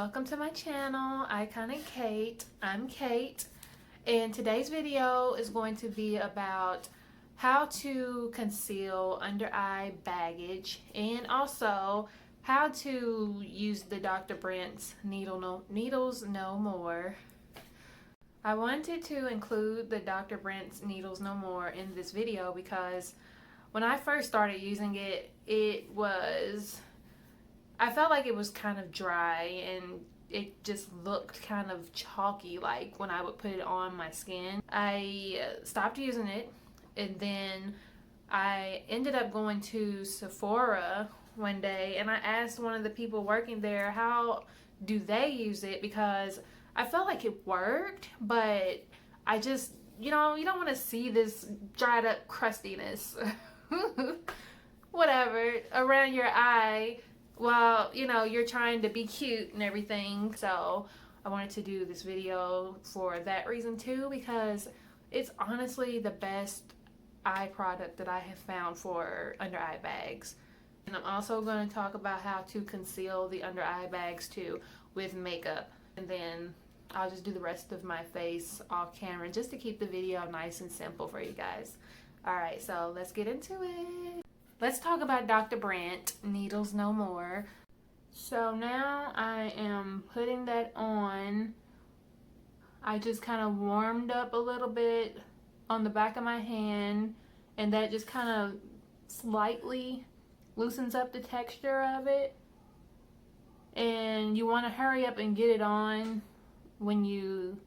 welcome to my channel, Iconic Kate. I'm Kate, and today's video is going to be about how to conceal under eye baggage and also how to use the Dr. Brandt's Needles No More. I wanted to include the Dr. Brandt's Needles No More in this video because when I first started using it, I felt like it was kind of dry and it just looked kind of chalky like when I would put it on my skin. I stopped using it, and then I ended up going to Sephora one day and I asked one of the people working there how do they use it, because I felt like it worked, but I just, you don't want to see this dried up crustiness whatever around your eye while you're trying to be cute and everything. So I wanted to do this video for that reason too, because it's honestly the best eye product that I have found for under eye bags. And I'm also going to talk about how to conceal the under eye bags too with makeup, and then I'll just do the rest of my face off camera just to keep the video nice and simple for you guys. Alright, so let's get into it. Let's talk about Dr. Brandt Needles No More. So now I am putting that on. I just kind of warmed up a little bit on the back of my hand, and that just kind of slightly loosens up the texture of it. And you want to hurry up and get it on when you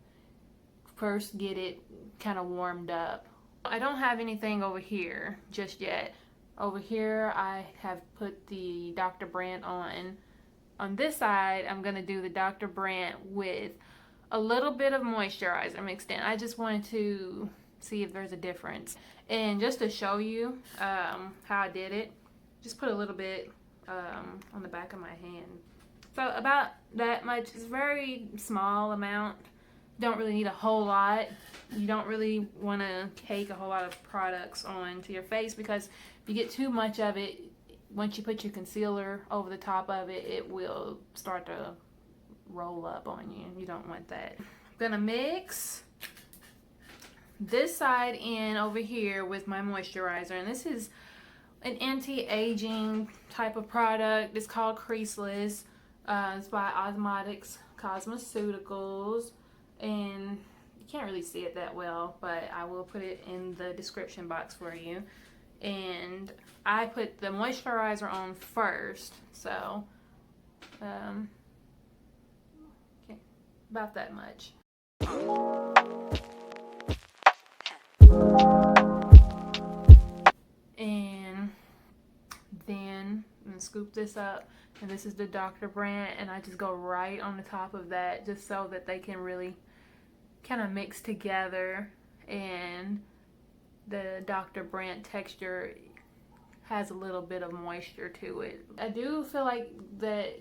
first get it kind of warmed up. I don't have anything over here just yet. Over here I have put the Dr. Brandt on. On this side I'm going to do the Dr. Brandt with a little bit of moisturizer mixed in. I just wanted to see if there's a difference. And just to show you how I did it, just put a little bit on the back of my hand. So about that much. It's a very small amount. Don't really need a whole lot. You don't really want to take a whole lot of products onto your face, because if you get too much of it, once you put your concealer over the top of it, it will start to roll up on you. You don't want that. I'm gonna mix this side in over here with my moisturizer, and this is an anti-aging type of product. It's called Crease-Less. It's by Osmotics, Cosmeceuticals, and you can't really see it that well, but I will put it in the description box for you. And I put the moisturizer on first, so okay, about that much. And then I'm gonna scoop this up, and this is the Dr. Brandt, and I just go right on the top of that just so that they can really kind of mix together, and the Dr. Brandt texture has a little bit of moisture to it. I do feel like that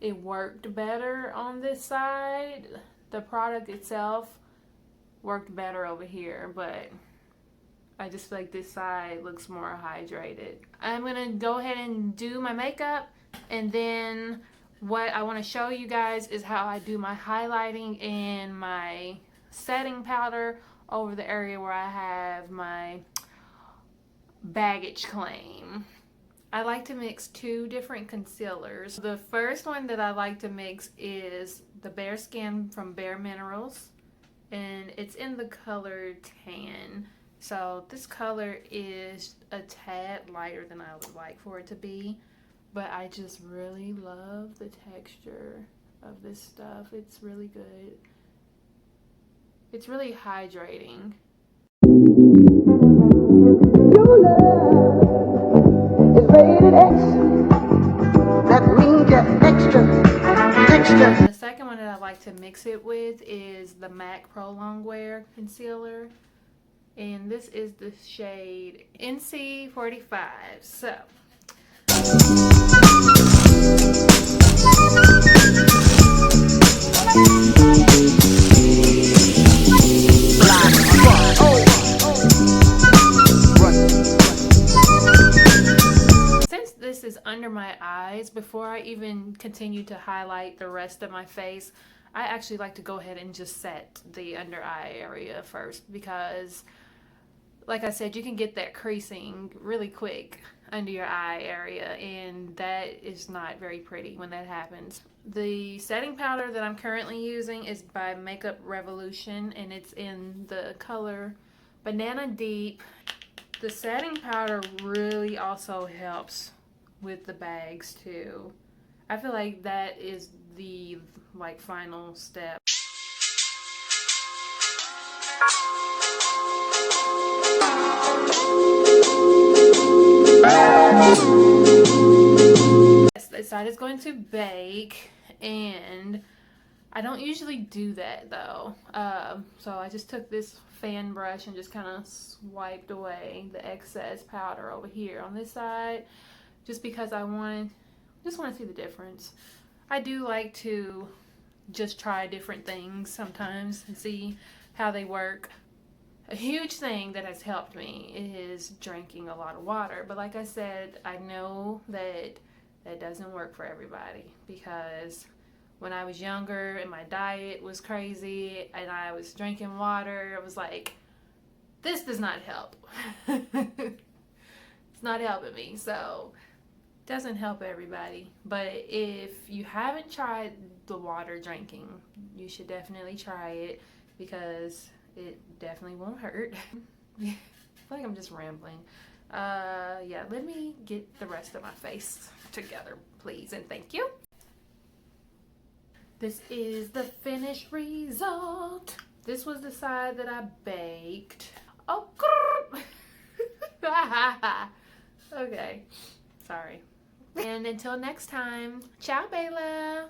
it worked better on this side. The product itself worked better over here, but I just feel like this side looks more hydrated. I'm gonna go ahead and do my makeup, and then what I want to show you guys is how I do my highlighting and my setting powder over the area where I have my baggage claim. I like to mix two different concealers. The first one that I like to mix is the Bare Skin from Bare Minerals, and it's in the color tan. So this color is a tad lighter than I would like for it to be, but I just really love the texture of this stuff. It's really good. It's really hydrating. Your love is rated X. That means you're extra. The second one that I like to mix it with is the MAC Pro Longwear concealer, and this is the shade NC45. So since this is under my eyes, before I even continue to highlight the rest of my face, I actually like to go ahead and just set the under eye area first, because like I said, you can get that creasing really quick under your eye area, and that is not very pretty when that happens. The setting powder that I'm currently using is by Makeup Revolution, and it's in the color Banana Deep. The setting powder really also helps with the bags too. I feel like that is the final step. This side is going to bake, and I don't usually do that though. So I just took this fan brush and just kind of swiped away the excess powder over here on this side, just because I just want to see the difference. I do like to just try different things sometimes and see how they work. A huge thing that has helped me is drinking a lot of water, but like I said, I know that doesn't work for everybody, because when I was younger and my diet was crazy and I was drinking water, I was like, this does not help. It's not helping me, so it doesn't help everybody. But if you haven't tried the water drinking, you should definitely try it, because it definitely won't hurt. I feel like I'm just rambling. Yeah, let me get the rest of my face together, please, and thank you. This is the finished result. This was the side that I baked. Oh, okay, sorry. And until next time, ciao, Bella.